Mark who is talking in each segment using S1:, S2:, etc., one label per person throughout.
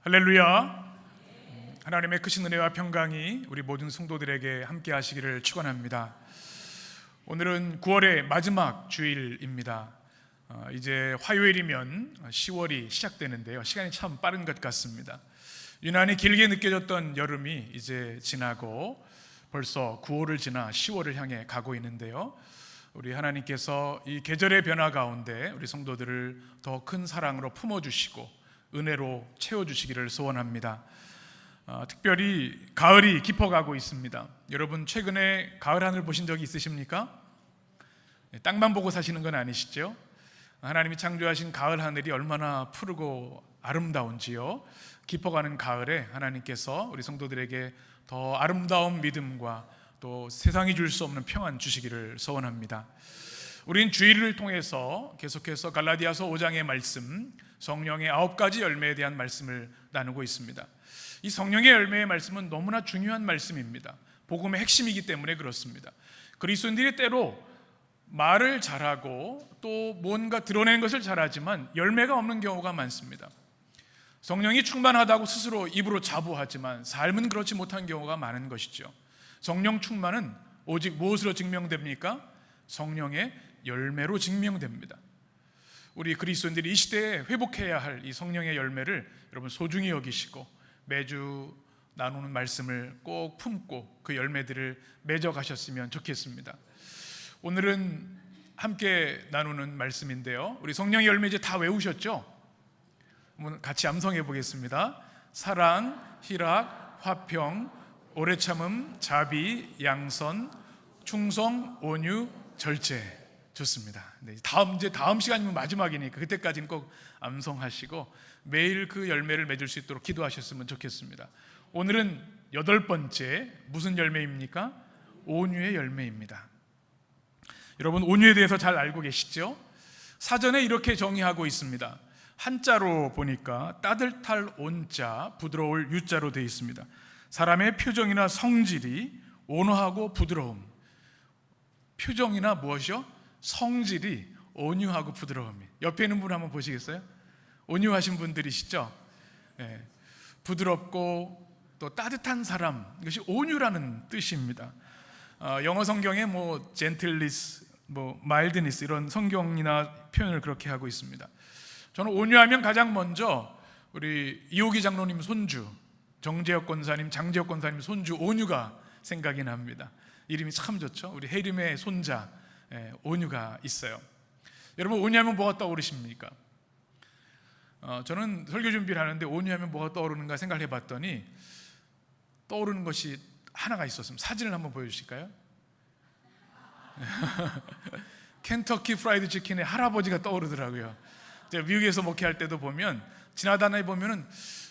S1: 할렐루야. 하나님의 크신 은혜와 평강이 우리 모든 성도들에게 함께 하시기를 축원합니다. 오늘은 9월의 마지막 주일입니다. 이제 화요일이면 10월이 시작되는데요, 시간이 참 빠른 것 같습니다. 유난히 길게 느껴졌던 여름이 이제 지나고 벌써 9월을 지나 10월을 향해 가고 있는데요, 우리 하나님께서 이 계절의 변화 가운데 우리 성도들을 더 큰 사랑으로 품어주시고 은혜로 채워주시기를 소원합니다. 특별히 가을이 깊어가고 있습니다. 여러분 최근에 가을 하늘 보신 적이 있으십니까? 땅만 보고 사시는 건 아니시죠? 하나님이 창조하신 가을 하늘이 얼마나 푸르고 아름다운지요. 깊어가는 가을에 하나님께서 우리 성도들에게 더 아름다운 믿음과 또 세상이 줄 수 없는 평안 주시기를 소원합니다. 우린 주일을 통해서 계속해서 갈라디아서 5장의 말씀, 성령의 9가지 열매에 대한 말씀을 나누고 있습니다. 이 성령의 열매의 말씀은 너무나 중요한 말씀입니다. 복음의 핵심이기 때문에 그렇습니다. 그리스도인들이 때로 말을 잘하고 또 뭔가 드러내는 것을 잘하지만 열매가 없는 경우가 많습니다. 성령이 충만하다고 스스로 입으로 자부하지만 삶은 그렇지 못한 경우가 많은 것이죠. 성령 충만은 오직 무엇으로 증명됩니까? 성령의 열매로 증명됩니다. 우리 그리스도인들이 이 시대에 회복해야 할 이 성령의 열매를 여러분 소중히 여기시고 매주 나누는 말씀을 꼭 품고 그 열매들을 맺어 가셨으면 좋겠습니다. 오늘은 함께 나누는 말씀인데요, 우리 성령의 열매 이제 다 외우셨죠? 같이 암송해 보겠습니다. 사랑, 희락, 화평, 오래 참음, 자비, 양선, 충성, 온유, 절제. 좋습니다. 네, 다음 시간이면 마지막이니까 그때까지는 꼭 암송하시고 매일 그 열매를 맺을 수 있도록 기도하셨으면 좋겠습니다. 오늘은 8번째, 무슨 열매입니까? 온유의 열매입니다. 여러분 온유에 대해서 잘 알고 계시죠? 사전에 이렇게 정의하고 있습니다. 한자로 보니까 따뜻할 온자, 부드러울 유자로 되어 있습니다. 사람의 표정이나 성질이 온화하고 부드러움. 표정이나 무엇이요? 성질이 온유하고 부드러움이. 옆에 있는 분 한번 보시겠어요? 온유하신 분들이시죠? 네. 부드럽고 또 따뜻한 사람, 이것이 온유라는 뜻입니다. 영어 성경에 gentleness, mildness 이런 성경이나 표현을 그렇게 하고 있습니다. 저는 온유하면 가장 먼저 우리 이호기 장로님 손주, 정재혁 권사님, 장재혁 권사님 손주 온유가 생각이 납니다. 이름이 참 좋죠. 우리 혜림의 손자 온유가 있어요. 여러분 온유하면 뭐가 떠오르십니까? 저는 설교 준비를 하는데 온유하면 뭐가 떠오르는가 생각을 해봤더니 떠오르는 것이 하나가 있었습니다. 사진을 한번 보여주실까요? 켄터키 프라이드 치킨의 할아버지가 떠오르더라고요. 제가 미국에서 목회할 때도 보면 지나다니 보면은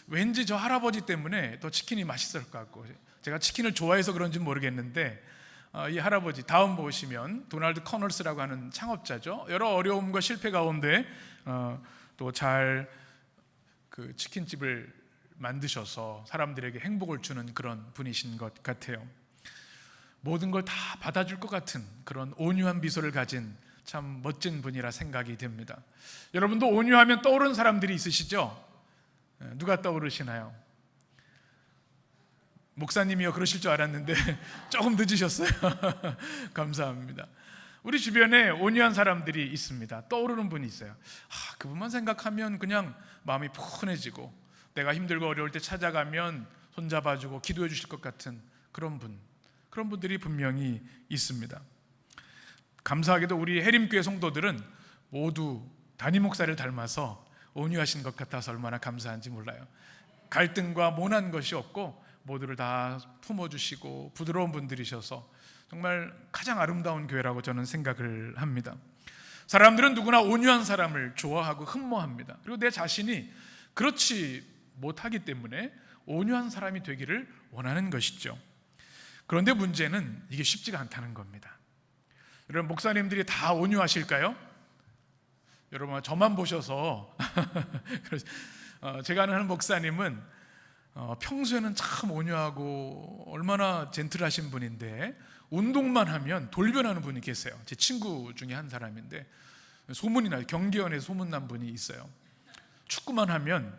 S1: 왠지 저 할아버지 때문에 더 치킨이 맛있을 것 같고, 제가 치킨을 좋아해서 그런지는 모르겠는데 이 할아버지 다음 보시면 도널드 커널스라고 하는 창업자죠. 여러 어려움과 실패 가운데 또 잘 그 치킨집을 만드셔서 사람들에게 행복을 주는 그런 분이신 것 같아요. 모든 걸 다 받아줄 것 같은 그런 온유한 미소를 가진 참 멋진 분이라 생각이 됩니다. 여러분도 온유하면 떠오르는 사람들이 있으시죠? 누가 떠오르시나요? 목사님이요 그러실 줄 알았는데 조금 늦으셨어요. 감사합니다. 우리 주변에 온유한 사람들이 있습니다. 떠오르는 분이 있어요. 그분만 생각하면 그냥 마음이 푸근해지고 내가 힘들고 어려울 때 찾아가면 손잡아주고 기도해 주실 것 같은 그런 분들이 분명히 있습니다. 감사하게도 우리 해림교회 성도들은 모두 담임 목사를 닮아서 온유하신 것 같아서 얼마나 감사한지 몰라요. 갈등과 모난 것이 없고 모두를 다 품어주시고 부드러운 분들이셔서 정말 가장 아름다운 교회라고 저는 생각을 합니다. 사람들은 누구나 온유한 사람을 좋아하고 흠모합니다. 그리고 내 자신이 그렇지 못하기 때문에 온유한 사람이 되기를 원하는 것이죠. 그런데 문제는 이게 쉽지가 않다는 겁니다. 여러분 목사님들이 다 온유하실까요? 여러분 저만 보셔서 제가 아는 목사님은 평소에는 참 온유하고 얼마나 젠틀하신 분인데 운동만 하면 돌변하는 분이 계세요. 제 친구 중에 한 사람인데 소문이 나요. 경기원에 소문난 분이 있어요. 축구만 하면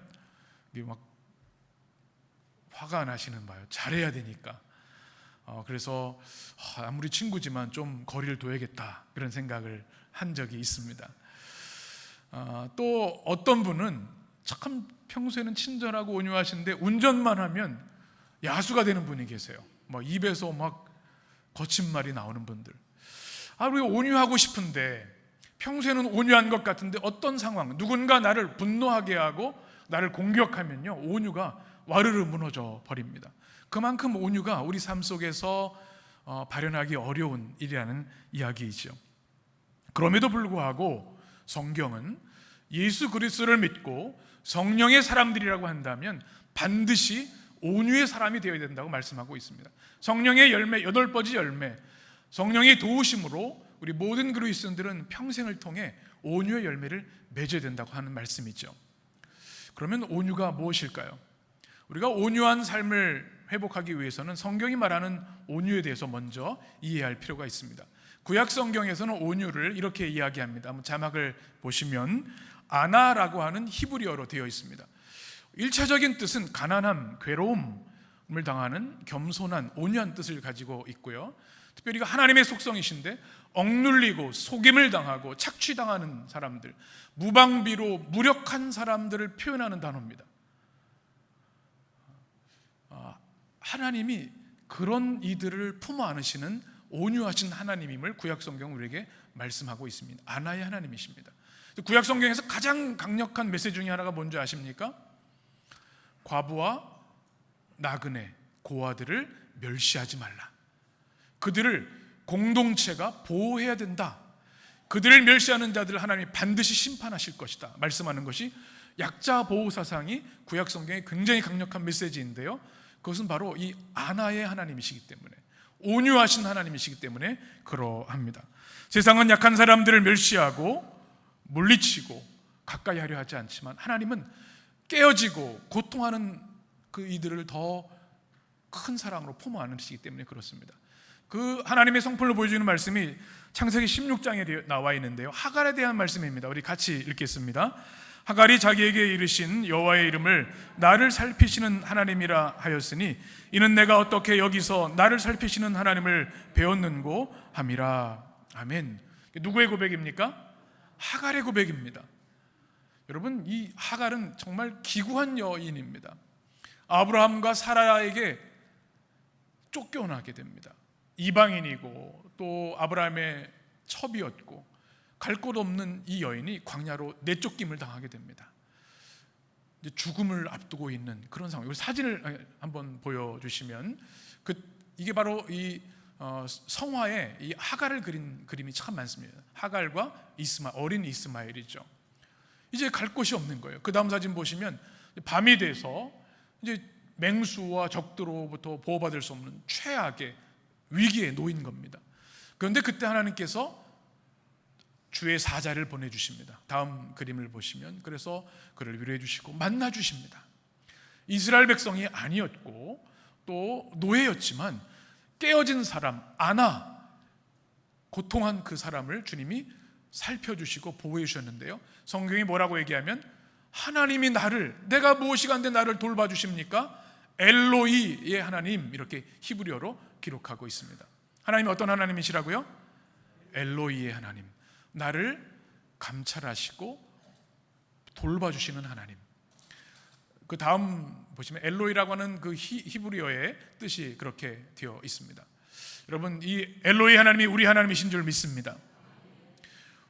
S1: 막 화가 나시는 바예요. 잘해야 되니까. 그래서 아무리 친구지만 좀 거리를 둬야겠다, 그런 생각을 한 적이 있습니다. 또 어떤 분은 참 평소에는 친절하고 온유하신데 운전만 하면 야수가 되는 분이 계세요. 입에서 막 거친 말이 나오는 분들. 우리가 온유하고 싶은데, 평소에는 온유한 것 같은데 어떤 상황, 누군가 나를 분노하게 하고 나를 공격하면요, 온유가 와르르 무너져 버립니다. 그만큼 온유가 우리 삶 속에서 발현하기 어려운 일이라는 이야기이죠. 그럼에도 불구하고 성경은 예수 그리스도를 믿고 성령의 사람들이라고 한다면 반드시 온유의 사람이 되어야 된다고 말씀하고 있습니다. 성령의 열매, 8가지 열매, 성령의 도우심으로 우리 모든 그리스도인들은 평생을 통해 온유의 열매를 맺어야 된다고 하는 말씀이죠. 그러면 온유가 무엇일까요? 우리가 온유한 삶을 회복하기 위해서는 성경이 말하는 온유에 대해서 먼저 이해할 필요가 있습니다. 구약 성경에서는 온유를 이렇게 이야기합니다. 한번 자막을 보시면 아나라고 하는 히브리어로 되어 있습니다. 1차적인 뜻은 가난함, 괴로움을 당하는 겸손한, 온유한 뜻을 가지고 있고요. 특별히 하나님의 속성이신데 억눌리고 속임을 당하고 착취당하는 사람들, 무방비로 무력한 사람들을 표현하는 단어입니다. 하나님이 그런 이들을 품어 안으시는 온유하신 하나님임을 구약 성경 우리에게 말씀하고 있습니다. 아나의 하나님이십니다. 구약 성경에서 가장 강력한 메시지 중에 하나가 뭔지 아십니까? 과부와 나그네, 고아들을 멸시하지 말라. 그들을 공동체가 보호해야 된다. 그들을 멸시하는 자들을 하나님이 반드시 심판하실 것이다 말씀하는 것이 약자 보호 사상이 구약 성경의 굉장히 강력한 메시지인데요, 그것은 바로 이 아나의 하나님이시기 때문에, 온유하신 하나님이시기 때문에 그러합니다. 세상은 약한 사람들을 멸시하고 물리치고 가까이 하려 하지 않지만 하나님은 깨어지고 고통하는 그 이들을 더 큰 사랑으로 품어 안으시기 때문에 그렇습니다. 그 하나님의 성품을 보여주는 말씀이 창세기 16장에 나와 있는데요, 하갈에 대한 말씀입니다. 우리 같이 읽겠습니다. 하갈이 자기에게 이르신 여호와의 이름을 나를 살피시는 하나님이라 하였으니 이는 내가 어떻게 여기서 나를 살피시는 하나님을 배웠는고 함이라. 아멘. 누구의 고백입니까? 하갈의 고백입니다. 여러분, 이 하갈은 정말 기구한 여인입니다. 아브라함과 사라에게 쫓겨나게 됩니다. 이방인이고 또 아브라함의 첩이었고 갈 곳 없는 이 여인이 광야로 내쫓김을 당하게 됩니다. 이제 죽음을 앞두고 있는 그런 상황. 이 사진을 한번 보여주시면 이게 바로 이 성화에 이 하갈을 그린 그림이 참 많습니다. 하갈과 어린 이스마엘이죠. 이제 갈 곳이 없는 거예요. 그 다음 사진 보시면 밤이 돼서 이제 맹수와 적들로부터 보호받을 수 없는 최악의 위기에 놓인 겁니다. 그런데 그때 하나님께서 주의 사자를 보내주십니다. 다음 그림을 보시면 그래서 그를 위로해 주시고 만나 주십니다. 이스라엘 백성이 아니었고 또 노예였지만 깨어진 사람, 아나, 고통한 그 사람을 주님이 살펴주시고 보호해 주셨는데요, 성경이 뭐라고 얘기하면 하나님이 내가 무엇이 간데 나를 돌봐주십니까? 엘로이의 하나님, 이렇게 히브리어로 기록하고 있습니다. 하나님이 어떤 하나님이시라고요? 엘로이의 하나님, 나를 감찰하시고 돌봐주시는 하나님. 그 다음 보시면 엘로이라고 하는 그 히브리어의 뜻이 그렇게 되어 있습니다. 여러분, 이 엘로이 하나님이 우리 하나님이신 줄 믿습니다.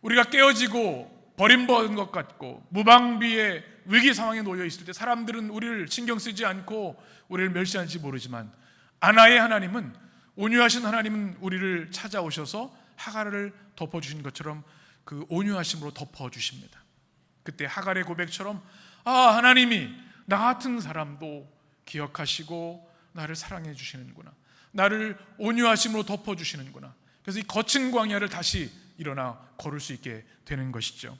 S1: 우리가 깨어지고 버림받은 것 같고 무방비의 위기 상황에 놓여 있을 때 사람들은 우리를 신경 쓰지 않고 우리를 멸시하는지 모르지만 아나의 하나님은, 온유하신 하나님은 우리를 찾아오셔서 하갈을 덮어주신 것처럼 그 온유하심으로 덮어주십니다. 그때 하갈의 고백처럼 하나님이 나 같은 사람도 기억하시고 나를 사랑해 주시는구나, 나를 온유하심으로 덮어주시는구나. 그래서 이 거친 광야를 다시 일어나 걸을 수 있게 되는 것이죠.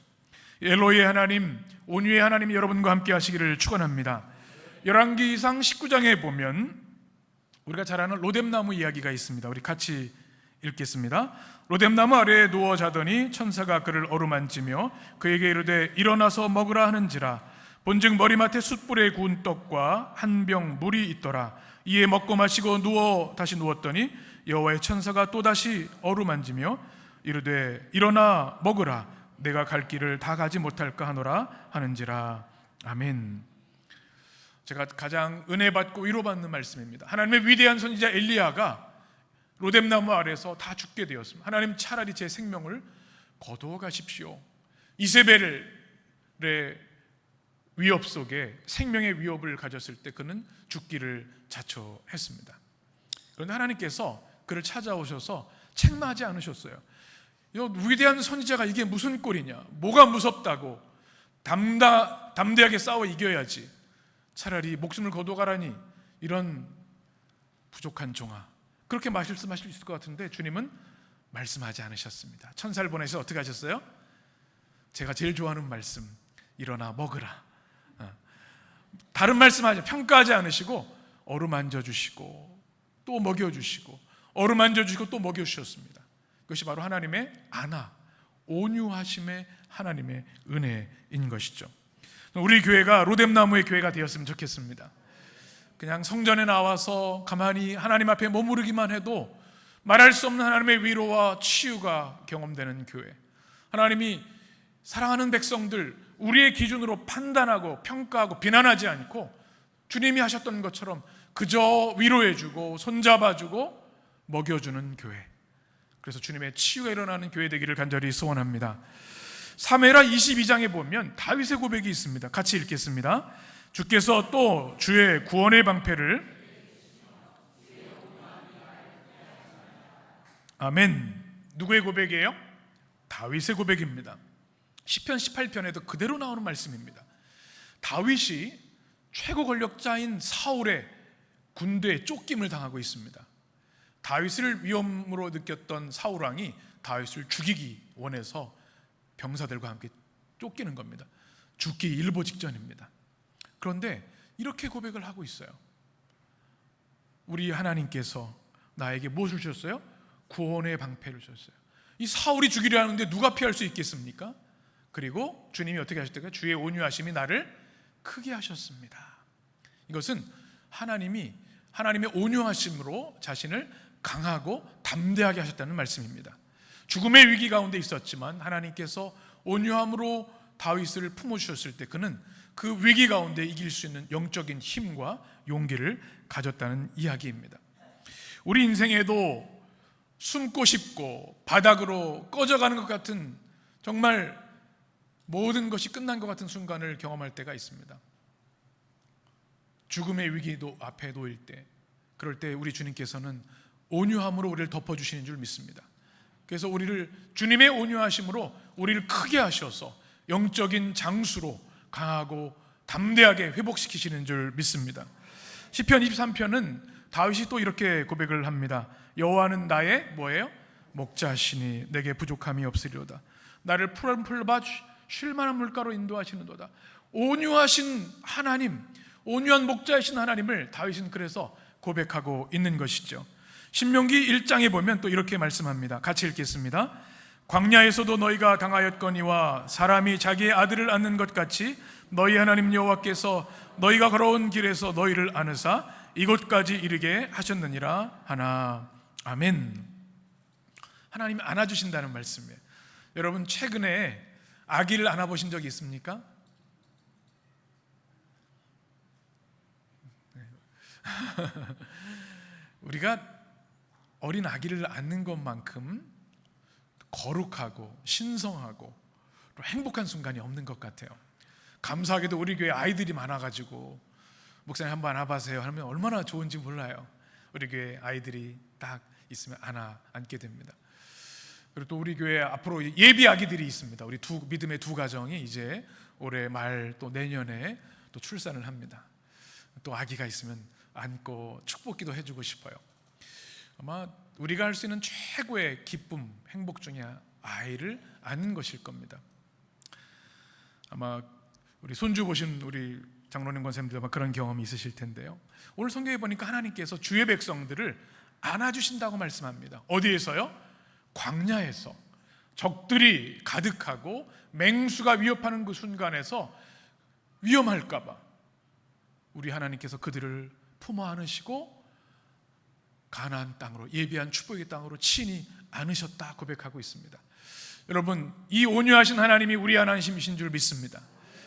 S1: 엘로이의 하나님, 온유의 하나님이 여러분과 함께 하시기를 축원합니다. 열왕기상 19장에 보면 우리가 잘 아는 로뎀나무 이야기가 있습니다. 우리 같이 읽겠습니다. 로뎀나무 아래에 누워 자더니 천사가 그를 어루만지며 그에게 이르되 일어나서 먹으라 하는지라 본즉 머리맡에 숯불에 구운 떡과 한 병 물이 있더라. 이에 먹고 마시고 다시 누웠더니 여호와의 천사가 또다시 어루만지며 이르되 일어나 먹으라. 내가 갈 길을 다 가지 못할까 하노라 하는지라. 아멘. 제가 가장 은혜 받고 위로받는 말씀입니다. 하나님의 위대한 선지자 엘리야가 로뎀나무 아래서 다 죽게 되었습니다. 하나님, 차라리 제 생명을 거두어 가십시오. 이세벨의 위협 속에 생명의 위협을 가졌을 때 그는 죽기를 자초했습니다. 그런데 하나님께서 그를 찾아오셔서 책망하지 않으셨어요. 이 위대한 선지자가 이게 무슨 꼴이냐, 뭐가 무섭다고, 담대하게 싸워 이겨야지, 차라리 목숨을 거둬가라니, 이런 부족한 종아, 그렇게 말씀하실 수 있을 것 같은데 주님은 말씀하지 않으셨습니다. 천사를 보내셔서 어떻게 하셨어요? 제가 제일 좋아하는 말씀, 일어나 먹으라. 다른 말씀하지, 평가하지 않으시고 어루만져 주시고 또 먹여 주시고 어루만져 주시고 또 먹여 주셨습니다. 그것이 바로 하나님의 안아, 온유하심의 하나님의 은혜인 것이죠. 우리 교회가 로뎀나무의 교회가 되었으면 좋겠습니다. 그냥 성전에 나와서 가만히 하나님 앞에 머무르기만 해도 말할 수 없는 하나님의 위로와 치유가 경험되는 교회, 하나님이 사랑하는 백성들, 우리의 기준으로 판단하고 평가하고 비난하지 않고 주님이 하셨던 것처럼 그저 위로해주고 손잡아주고 먹여주는 교회, 그래서 주님의 치유가 일어나는 교회 되기를 간절히 소원합니다. 사무엘하 22장에 보면 다윗의 고백이 있습니다. 같이 읽겠습니다. 주께서 또 주의 구원의 방패를, 아멘. 누구의 고백이에요? 다윗의 고백입니다. 시편 18편에도 그대로 나오는 말씀입니다. 다윗이 최고 권력자인 사울의 군대에 쫓김을 당하고 있습니다. 다윗을 위험으로 느꼈던 사울 왕이 다윗을 죽이기 원해서 병사들과 함께 쫓기는 겁니다. 죽기 일보 직전입니다. 그런데 이렇게 고백을 하고 있어요. 우리 하나님께서 나에게 무엇을 주셨어요? 구원의 방패를 주셨어요. 이 사울이 죽이려 하는데 누가 피할 수 있겠습니까? 그리고 주님이 어떻게 하셨다고요? 주의 온유하심이 나를 크게 하셨습니다. 이것은 하나님의 온유하심으로 자신을 강하고 담대하게 하셨다는 말씀입니다. 죽음의 위기 가운데 있었지만 하나님께서 온유함으로 다윗을 품어주셨을 때 그는 그 위기 가운데 이길 수 있는 영적인 힘과 용기를 가졌다는 이야기입니다. 우리 인생에도 숨고 싶고 바닥으로 꺼져가는 것 같은, 정말 모든 것이 끝난 것 같은 순간을 경험할 때가 있습니다. 죽음의 위기도 앞에 놓일 때, 그럴 때 우리 주님께서는 온유함으로 우리를 덮어주시는 줄 믿습니다. 그래서 우리를 주님의 온유하심으로 우리를 크게 하셔서 영적인 장수로 강하고 담대하게 회복시키시는 줄 믿습니다. 시편 23편은 다윗이 또 이렇게 고백을 합니다. 여호와는 나의 뭐예요? 목자시니 내게 부족함이 없으리로다. 나를 푸른 풀밭 쉴 만한 물가로 인도하시는도다. 온유하신 하나님, 온유한 목자이신 하나님을 다윗은 그래서 고백하고 있는 것이죠. 신명기 1장에 보면 또 이렇게 말씀합니다. 같이 읽겠습니다. 광야에서도 너희가 당하였거니와 사람이 자기의 아들을 안는 것 같이 너희 하나님 여호와께서 너희가 걸어온 길에서 너희를 안으사 이곳까지 이르게 하셨느니라 하나. 아멘. 하나님이 안아주신다는 말씀이에요. 여러분, 최근에 아기를 안아보신 적이 있습니까? 우리가 어린 아기를 안는 것만큼 거룩하고 신성하고 또 행복한 순간이 없는 것 같아요. 감사하게도 우리 교회 아이들이 많아가지고 목사님 한번 안아봐세요 하면 얼마나 좋은지 몰라요. 우리 교회 아이들이 딱 있으면 안게 됩니다. 그리고 또 우리 교회 앞으로 예비 아기들이 있습니다. 우리 믿음의 두 가정이 이제 올해 말 또 내년에 또 출산을 합니다. 또 아기가 있으면 안고 축복기도 해주고 싶어요. 아마 우리가 할 수 있는 최고의 기쁨, 행복 중에 아이를 안는 것일 겁니다. 아마 우리 손주 보신 우리 장로님 권사님들 아마 그런 경험이 있으실 텐데요. 오늘 성경에 보니까 하나님께서 주의 백성들을 안아주신다고 말씀합니다. 어디에서요? 광야에서. 적들이 가득하고 맹수가 위협하는 그 순간에서 위험할까 봐 우리 하나님께서 그들을 품어 안으시고 가나안 땅으로, 예비한 축복의 땅으로 친히 안으셨다 고백하고 있습니다. 여러분, 이 온유하신 하나님이 우리 하나님이신 줄 믿습니다.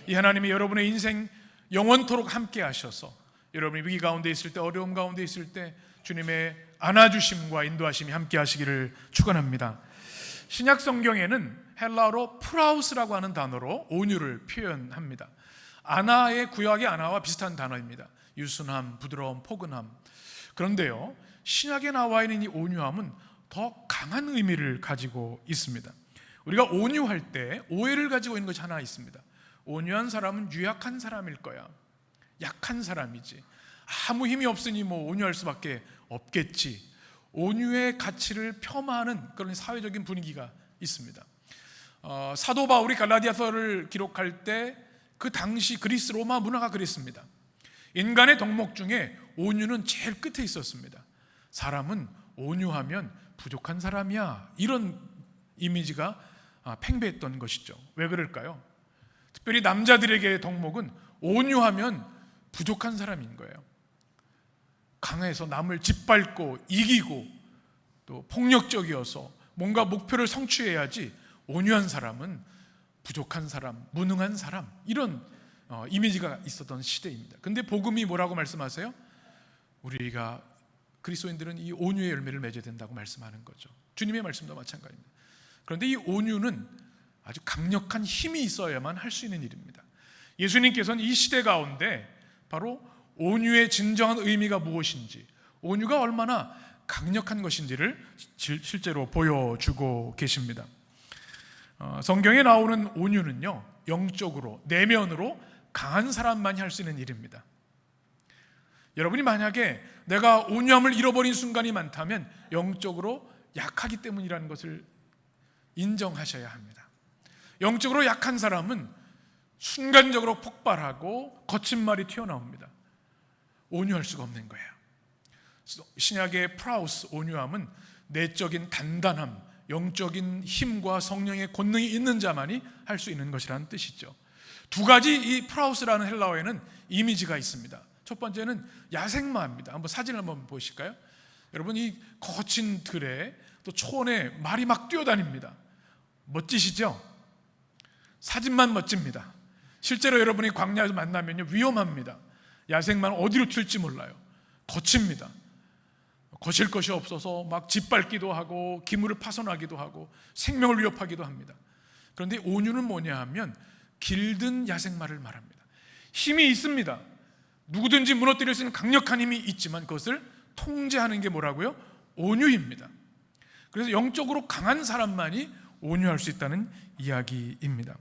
S1: 이 하나님이 여러분의 인생 영원토록 함께 하셔서 여러분이 위기 가운데 있을 때, 어려움 가운데 있을 때 주님의 안아주심과 인도하심이 함께 하시기를 축원합니다. 신약 성경에는 헬라어로 프라우스라고 하는 단어로 온유를 표현합니다. 아나의 구약의 아나와 비슷한 단어입니다. 유순함, 부드러움, 포근함. 그런데요, 신약에 나와 있는 이 온유함은 더 강한 의미를 가지고 있습니다. 우리가 온유할 때 오해를 가지고 있는 것이 하나 있습니다. 온유한 사람은 유약한 사람일 거야, 약한 사람이지, 아무 힘이 없으니 뭐 온유할 수밖에 없겠지, 온유의 가치를 폄하하는 그런 사회적인 분위기가 있습니다. 사도 바울이 갈라디아서를 기록할 때 그 당시 그리스 로마 문화가 그랬습니다. 인간의 덕목 중에 온유는 제일 끝에 있었습니다. 사람은 온유하면 부족한 사람이야, 이런 이미지가 팽배했던 것이죠. 왜 그럴까요? 특별히 남자들에게의 덕목은 온유하면 부족한 사람인 거예요. 강해서 남을 짓밟고 이기고 또 폭력적이어서 뭔가 목표를 성취해야지, 온유한 사람은 부족한 사람, 무능한 사람, 이런 이미지가 있었던 시대입니다. 근데 복음이 뭐라고 말씀하세요? 우리가 그리스도인들은 이 온유의 열매를 맺어야 된다고 말씀하는 거죠. 주님의 말씀도 마찬가지입니다. 그런데 이 온유는 아주 강력한 힘이 있어야만 할 수 있는 일입니다. 예수님께서는 이 시대 가운데 바로 온유의 진정한 의미가 무엇인지, 온유가 얼마나 강력한 것인지를 실제로 보여주고 계십니다. 성경에 나오는 온유는요, 영적으로, 내면으로 강한 사람만이 할 수 있는 일입니다. 여러분이 만약에 내가 온유함을 잃어버린 순간이 많다면 영적으로 약하기 때문이라는 것을 인정하셔야 합니다. 영적으로 약한 사람은 순간적으로 폭발하고 거친 말이 튀어나옵니다. 온유할 수가 없는 거예요. 신약의 프라우스, 온유함은 내적인 단단함, 영적인 힘과 성령의 권능이 있는 자만이 할 수 있는 것이라는 뜻이죠. 두 가지 이 프라우스라는 헬라어에는 이미지가 있습니다. 첫 번째는 야생마입니다. 한번 사진을 한번 보실까요? 여러분, 이 거친 들에 또 초원에 말이 막 뛰어다닙니다. 멋지시죠? 사진만 멋집니다. 실제로 여러분이 광야에서 만나면요, 위험합니다. 야생마는 어디로 튈지 몰라요. 거칩니다. 거칠 것이 없어서 막 짓밟기도 하고 기물을 파손하기도 하고 생명을 위협하기도 합니다. 그런데 온유는 뭐냐 하면 길든 야생마를 말합니다. 힘이 있습니다. 누구든지 무너뜨릴 수 있는 강력한 힘이 있지만 그것을 통제하는 게 뭐라고요? 온유입니다. 그래서 영적으로 강한 사람만이 온유할 수 있다는 이야기입니다.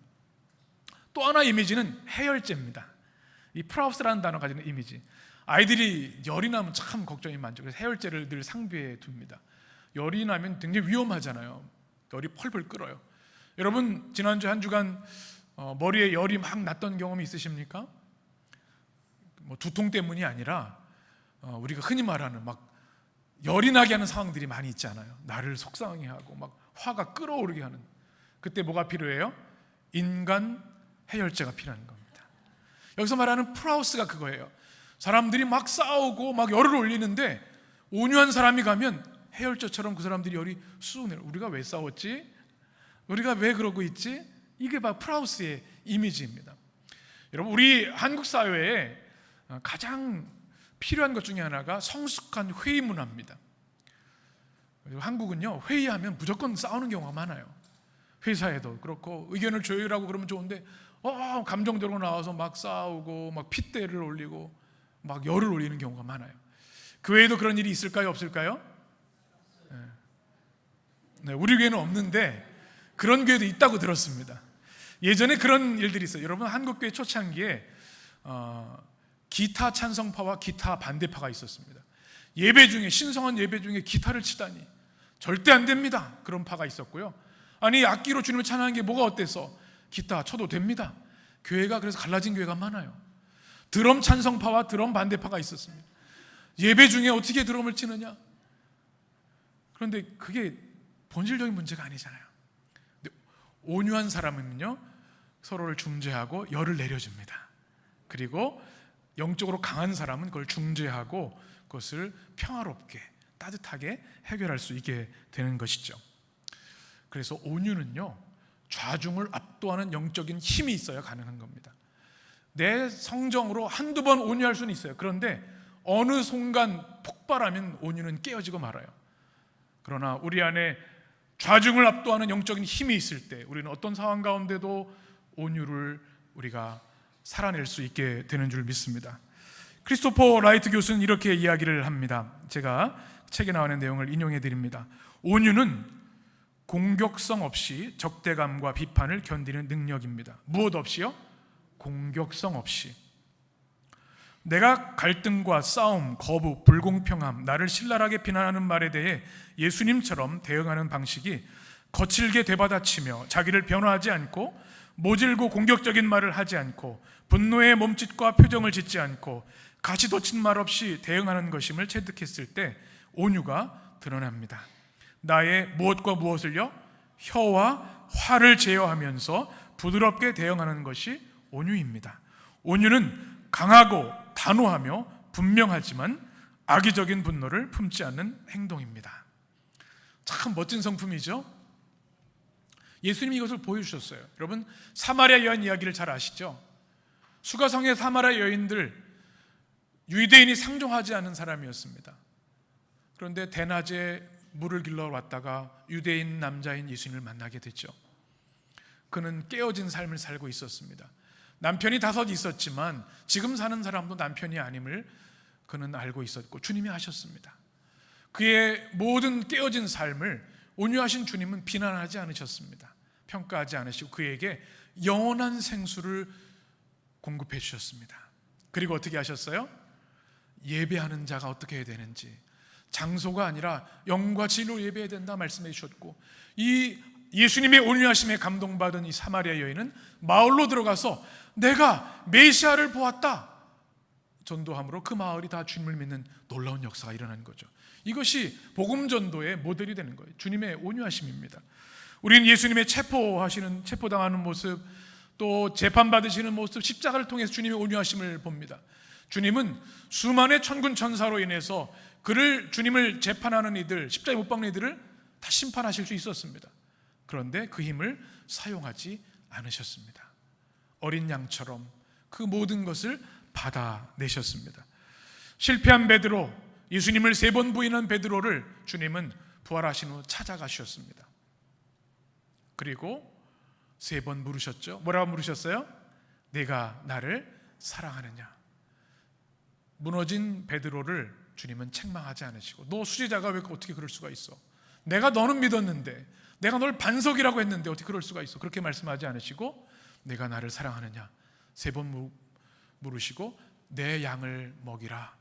S1: 또 하나 이미지는 해열제입니다. 이 프라우스라는 단어가 가지는 이미지, 아이들이 열이 나면 참 걱정이 많죠. 그래서 해열제를 늘 상비해 둡니다. 열이 나면 굉장히 위험하잖아요. 열이 펄펄 끓어요. 여러분, 지난주 한 주간 머리에 열이 막 났던 경험이 있으십니까? 뭐 두통 때문이 아니라 우리가 흔히 말하는 막 열이 나게 하는 상황들이 많이 있잖아요. 나를 속상해 하고 막 화가 끓어오르게 하는. 그때 뭐가 필요해요? 인간 해열제가 필요한 겁니다. 여기서 말하는 프라우스가 그거예요. 사람들이 막 싸우고 막 열을 올리는데 온유한 사람이 가면 해열제처럼 그 사람들이 열이 쑥 내려. 우리가 왜 싸웠지? 우리가 왜 그러고 있지? 이게 바로 프라우스의 이미지입니다. 여러분, 우리 한국 사회에 가장 필요한 것 중에 하나가 성숙한 회의 문화입니다. 한국은요, 회의하면 무조건 싸우는 경우가 많아요. 회사에도 그렇고, 의견을 조율하고 그러면 좋은데 감정적으로 나와서 막 싸우고 막 핏대를 올리고 막 열을 올리는 경우가 많아요. 교회에도 그런 일이 있을까요, 없을까요? 네, 우리 교회는 없는데 그런 교회도 있다고 들었습니다. 예전에 그런 일들이 있어요. 여러분, 한국교회 초창기에 기타 찬성파와 기타 반대파가 있었습니다. 예배 중에, 신성한 예배 중에 기타를 치다니 절대 안 됩니다, 그런 파가 있었고요. 아니, 악기로 주님을 찬양하는 게 뭐가 어때서? 기타 쳐도 됩니다. 교회가 그래서 갈라진 교회가 많아요. 드럼 찬성파와 드럼 반대파가 있었습니다. 예배 중에 어떻게 드럼을 치느냐? 그런데 그게 본질적인 문제가 아니잖아요. 근데 온유한 사람은요, 서로를 중재하고 열을 내려줍니다. 그리고 영적으로 강한 사람은 그걸 중재하고 그것을 평화롭게 따뜻하게 해결할 수 있게 되는 것이죠. 그래서 온유는요, 좌중을 압도하는 영적인 힘이 있어야 가능한 겁니다. 내 성정으로 한두 번 온유할 수는 있어요. 그런데 어느 순간 폭발하면 온유는 깨어지고 말아요. 그러나 우리 안에 좌중을 압도하는 영적인 힘이 있을 때 우리는 어떤 상황 가운데도 온유를 우리가 살아낼 수 있게 되는 줄 믿습니다. 크리스토퍼 라이트 교수는 이렇게 이야기를 합니다. 제가 책에 나오는 내용을 인용해 드립니다. 온유는 공격성 없이 적대감과 비판을 견디는 능력입니다. 무엇 없이요? 공격성 없이. 내가 갈등과 싸움, 거부, 불공평함, 나를 신랄하게 비난하는 말에 대해 예수님처럼 대응하는 방식이 거칠게 되받아치며 자기를 변화하지 않고 모질고 공격적인 말을 하지 않고 분노의 몸짓과 표정을 짓지 않고 가시돋친 말 없이 대응하는 것임을 체득했을 때 온유가 드러납니다. 나의 무엇과 무엇을요? 혀와 화를 제어하면서 부드럽게 대응하는 것이 온유입니다. 온유는 강하고 단호하며 분명하지만 악의적인 분노를 품지 않는 행동입니다. 참 멋진 성품이죠. 예수님이 이것을 보여주셨어요. 여러분, 사마리아 여인 이야기를 잘 아시죠? 수가성의 사마리아 여인들, 유대인이 상종하지 않은 사람이었습니다. 그런데 대낮에 물을 길러 왔다가 유대인 남자인 예수님을 만나게 됐죠. 그는 깨어진 삶을 살고 있었습니다. 남편이 5 있었지만 지금 사는 사람도 남편이 아님을 그는 알고 있었고 주님이 하셨습니다. 그의 모든 깨어진 삶을 온유하신 주님은 비난하지 않으셨습니다. 평가하지 않으시고 그에게 영원한 생수를 공급해 주셨습니다. 그리고 어떻게 하셨어요? 예배하는 자가 어떻게 해야 되는지, 장소가 아니라 영과 진리로 예배해야 된다 말씀해 주셨고, 이 예수님의 온유하심에 감동받은 이 사마리아 여인은 마을로 들어가서 내가 메시아를 보았다 전도함으로 그 마을이 다 주님을 믿는 놀라운 역사가 일어난 거죠. 이것이 복음 전도의 모델이 되는 거예요. 주님의 온유하심입니다. 우리는 예수님의 체포당하는 모습, 또 재판받으시는 모습, 십자가를 통해서 주님의 온유하심을 봅니다. 주님은 수많은 천군 천사로 인해서 주님을 재판하는 이들, 십자가에 못 박는 이들을 다 심판하실 수 있었습니다. 그런데 그 힘을 사용하지 않으셨습니다. 어린 양처럼 그 모든 것을 받아내셨습니다. 실패한 베드로, 예수님을 3번 부인한 베드로를 주님은 부활하신 후 찾아가셨습니다. 그리고 3번 물으셨죠. 뭐라고 물으셨어요? 네가 나를 사랑하느냐? 무너진 베드로를 주님은 책망하지 않으시고, 너 수제자가 왜 어떻게 그럴 수가 있어? 내가 너는 믿었는데, 내가 널 반석이라고 했는데 어떻게 그럴 수가 있어? 그렇게 말씀하지 않으시고 내가 나를 사랑하느냐 3번 물으시고 내 양을 먹이라,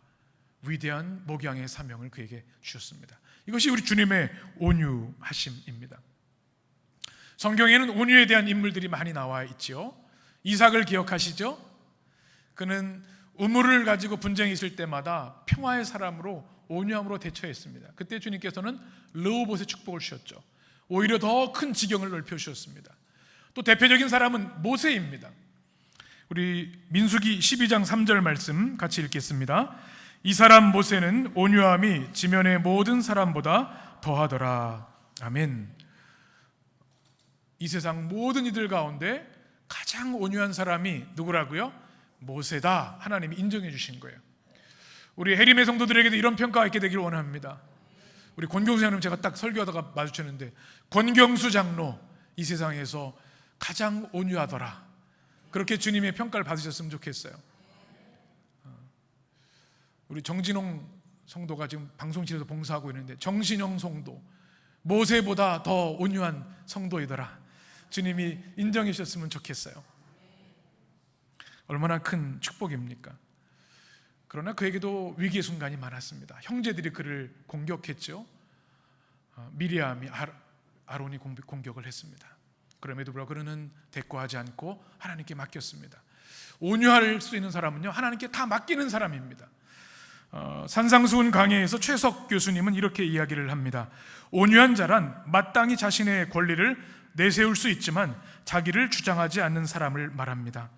S1: 위대한 목양의 사명을 그에게 주셨습니다. 이것이 우리 주님의 온유하심입니다. 성경에는 온유에 대한 인물들이 많이 나와 있죠. 이삭을 기억하시죠? 그는 우물을 가지고 분쟁이 있을 때마다 평화의 사람으로 온유함으로 대처했습니다. 그때 주님께서는 르호봇의 축복을 주셨죠. 오히려 더 큰 지경을 넓혀 주셨습니다. 또 대표적인 사람은 모세입니다. 우리 민수기 12장 3절 말씀 같이 읽겠습니다. 이 사람 모세는 온유함이 지면의 모든 사람보다 더하더라. 아멘. 이 세상 모든 이들 가운데 가장 온유한 사람이 누구라고요? 모세다. 하나님이 인정해 주신 거예요. 우리 해림의 성도들에게도 이런 평가가 있게 되기를 원합니다. 우리 권경수 장로님 제가 딱 설교하다가 마주쳤는데, 권경수 장로 이 세상에서 가장 온유하더라, 그렇게 주님의 평가를 받으셨으면 좋겠어요. 우리 정진홍 성도가 지금 방송실에서 봉사하고 있는데, 정신영 성도 모세보다 더 온유한 성도이더라, 주님이 인정해 주셨으면 좋겠어요. 얼마나 큰 축복입니까? 그러나 그에게도 위기의 순간이 많았습니다. 형제들이 그를 공격했죠. 미리암이 아론이 공격을 했습니다. 그럼에도 불구하고 그는 대꾸하지 않고 하나님께 맡겼습니다. 온유할 수 있는 사람은요, 하나님께 다 맡기는 사람입니다. 산상수훈 강해에서 최석 교수님은 이렇게 이야기를 합니다. 온유한 자란 마땅히 자신의 권리를 내세울 수 있지만 자기를 주장하지 않는 사람을 말합니다.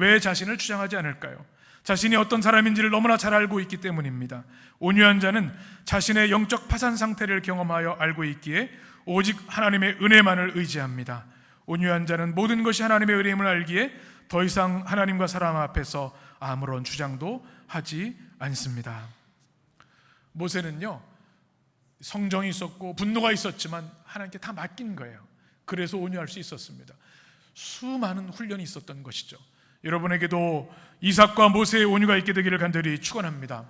S1: 왜 자신을 주장하지 않을까요? 자신이 어떤 사람인지를 너무나 잘 알고 있기 때문입니다. 온유한 자는 자신의 영적 파산 상태를 경험하여 알고 있기에 오직 하나님의 은혜만을 의지합니다. 온유한 자는 모든 것이 하나님의 은혜임을 알기에 더 이상 하나님과 사람 앞에서 아무런 주장도 하지 않습니다. 모세는요, 성정이 있었고 분노가 있었지만 하나님께 다 맡긴 거예요. 그래서 온유할 수 있었습니다. 수많은 훈련이 있었던 것이죠. 여러분에게도 이삭과 모세의 온유가 있게 되기를 간절히 축원합니다.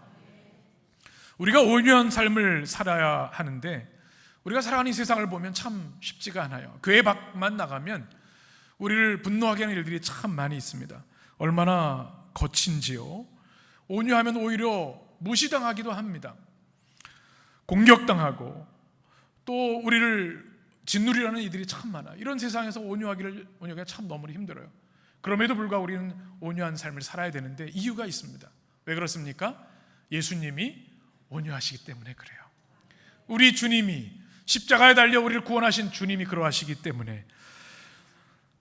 S1: 우리가 온유한 삶을 살아야 하는데, 우리가 살아가는 이 세상을 보면 참 쉽지가 않아요. 교회 밖만 나가면 우리를 분노하게 하는 일들이 참 많이 있습니다. 얼마나 거친지요. 온유하면 오히려 무시당하기도 합니다. 공격당하고 또 우리를 짓누리라는 이들이 참 많아. 이런 세상에서 온유하기가 참 너무 힘들어요. 그럼에도 불구하고 우리는 온유한 삶을 살아야 되는데 이유가 있습니다. 왜 그렇습니까? 예수님이 온유하시기 때문에 그래요. 우리 주님이 십자가에 달려 우리를 구원하신 주님이 그러하시기 때문에.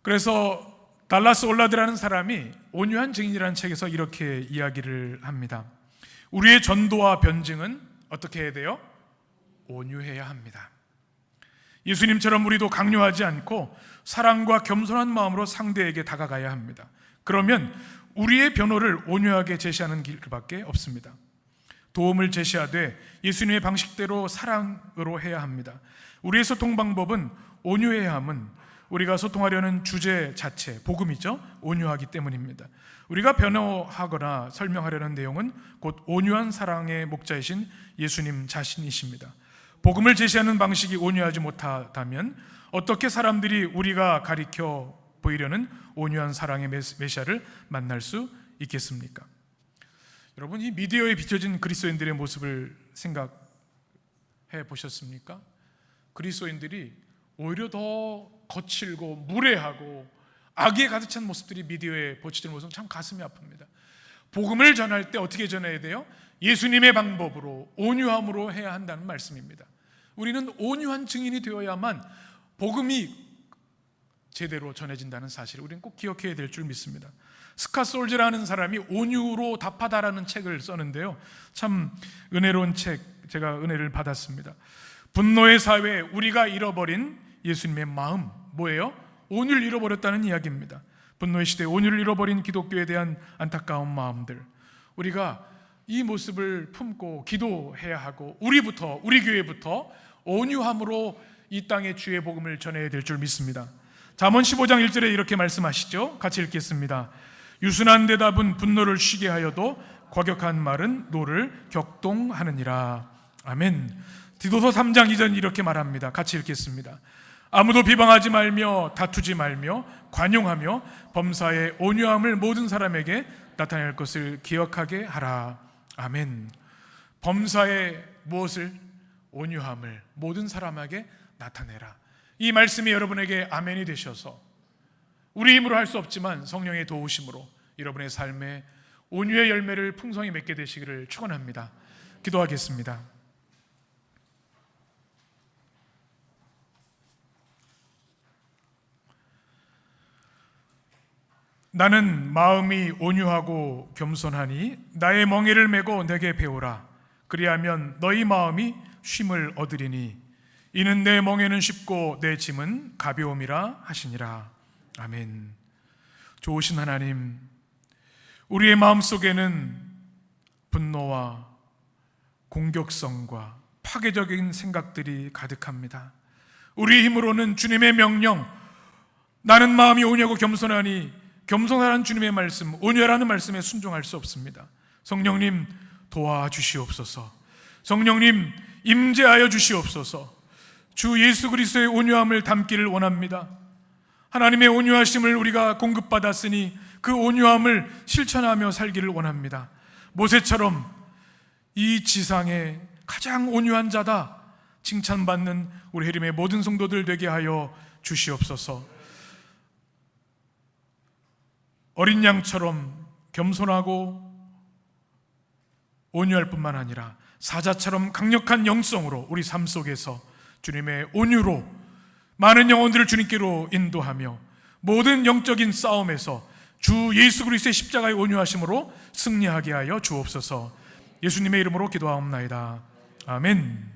S1: 그래서 달라스 올라드라는 사람이 온유한 증인이라는 책에서 이렇게 이야기를 합니다. 우리의 전도와 변증은 어떻게 해야 돼요? 온유해야 합니다. 예수님처럼 우리도 강요하지 않고 사랑과 겸손한 마음으로 상대에게 다가가야 합니다. 그러면 우리의 변호를 온유하게 제시하는 길밖에 없습니다. 도움을 제시하되 예수님의 방식대로 사랑으로 해야 합니다. 우리의 소통 방법은 온유해야 함은 우리가 소통하려는 주제 자체, 복음이죠. 온유하기 때문입니다. 우리가 변호하거나 설명하려는 내용은 곧 온유한 사랑의 목자이신 예수님 자신이십니다. 복음을 제시하는 방식이 온유하지 못하다면 어떻게 사람들이 우리가 가리켜 보이려는 온유한 사랑의 메시아를 만날 수 있겠습니까? 여러분, 이 미디어에 비춰진 그리스도인들의 모습을 생각해 보셨습니까? 그리스도인들이 오히려 더 거칠고 무례하고 악에 가득 찬 모습들이 미디어에 비춰지는 모습은 참 가슴이 아픕니다. 복음을 전할 때 어떻게 전해야 돼요? 예수님의 방법으로, 온유함으로 해야 한다는 말씀입니다. 우리는 온유한 증인이 되어야만 복음이 제대로 전해진다는 사실을 우리는 꼭 기억해야 될 줄 믿습니다. 스카솔즈라는 사람이 온유로 답하다라는 책을 썼는데요, 참 은혜로운 책, 제가 은혜를 받았습니다. 분노의 사회에 우리가 잃어버린 예수님의 마음, 뭐예요? 온유를 잃어버렸다는 이야기입니다. 분노의 시대에 온유를 잃어버린 기독교에 대한 안타까운 마음들, 우리가 이 모습을 품고 기도해야 하고 우리 교회부터 온유함으로 이 땅에 주의 복음을 전해야 될 줄 믿습니다. 잠언 15장 1절에 이렇게 말씀하시죠. 같이 읽겠습니다. 유순한 대답은 분노를 쉬게 하여도 과격한 말은 노를 격동하느니라. 아멘. 디도서 3장 2절 이렇게 말합니다. 같이 읽겠습니다. 아무도 비방하지 말며 다투지 말며 관용하며 범사의 온유함을 모든 사람에게 나타낼 것을 기억하게 하라. 아멘. 범사의 무엇을? 온유함을 모든 사람에게 나타내라. 이 말씀이 여러분에게 아멘이 되셔서 우리 힘으로 할 수 없지만 성령의 도우심으로 여러분의 삶에 온유의 열매를 풍성히 맺게 되시기를 축원합니다. 기도하겠습니다. 나는 마음이 온유하고 겸손하니 나의 멍에를 메고 내게 배우라. 그리하면 너희 마음이 쉼을 얻으리니 이는 내 멍에는 쉽고 내 짐은 가벼움이라 하시니라. 아멘. 좋으신 하나님, 우리의 마음속에는 분노와 공격성과 파괴적인 생각들이 가득합니다. 우리 힘으로는 주님의 명령, 나는 마음이 온유하고 겸손하니, 겸손하라는 주님의 말씀, 온유하라는 말씀에 순종할 수 없습니다. 성령님 도와주시옵소서. 성령님 임재하여 주시옵소서. 주 예수 그리스도의 온유함을 담기를 원합니다. 하나님의 온유하심을 우리가 공급받았으니 그 온유함을 실천하며 살기를 원합니다. 모세처럼 이 지상에 가장 온유한 자다 칭찬받는 우리 해림의 모든 성도들 되게 하여 주시옵소서. 어린 양처럼 겸손하고 온유할 뿐만 아니라 사자처럼 강력한 영성으로 우리 삶 속에서 주님의 온유로 많은 영혼들을 주님께로 인도하며 모든 영적인 싸움에서 주 예수 그리스도의 십자가의 온유하심으로 승리하게 하여 주옵소서. 예수님의 이름으로 기도하옵나이다. 아멘.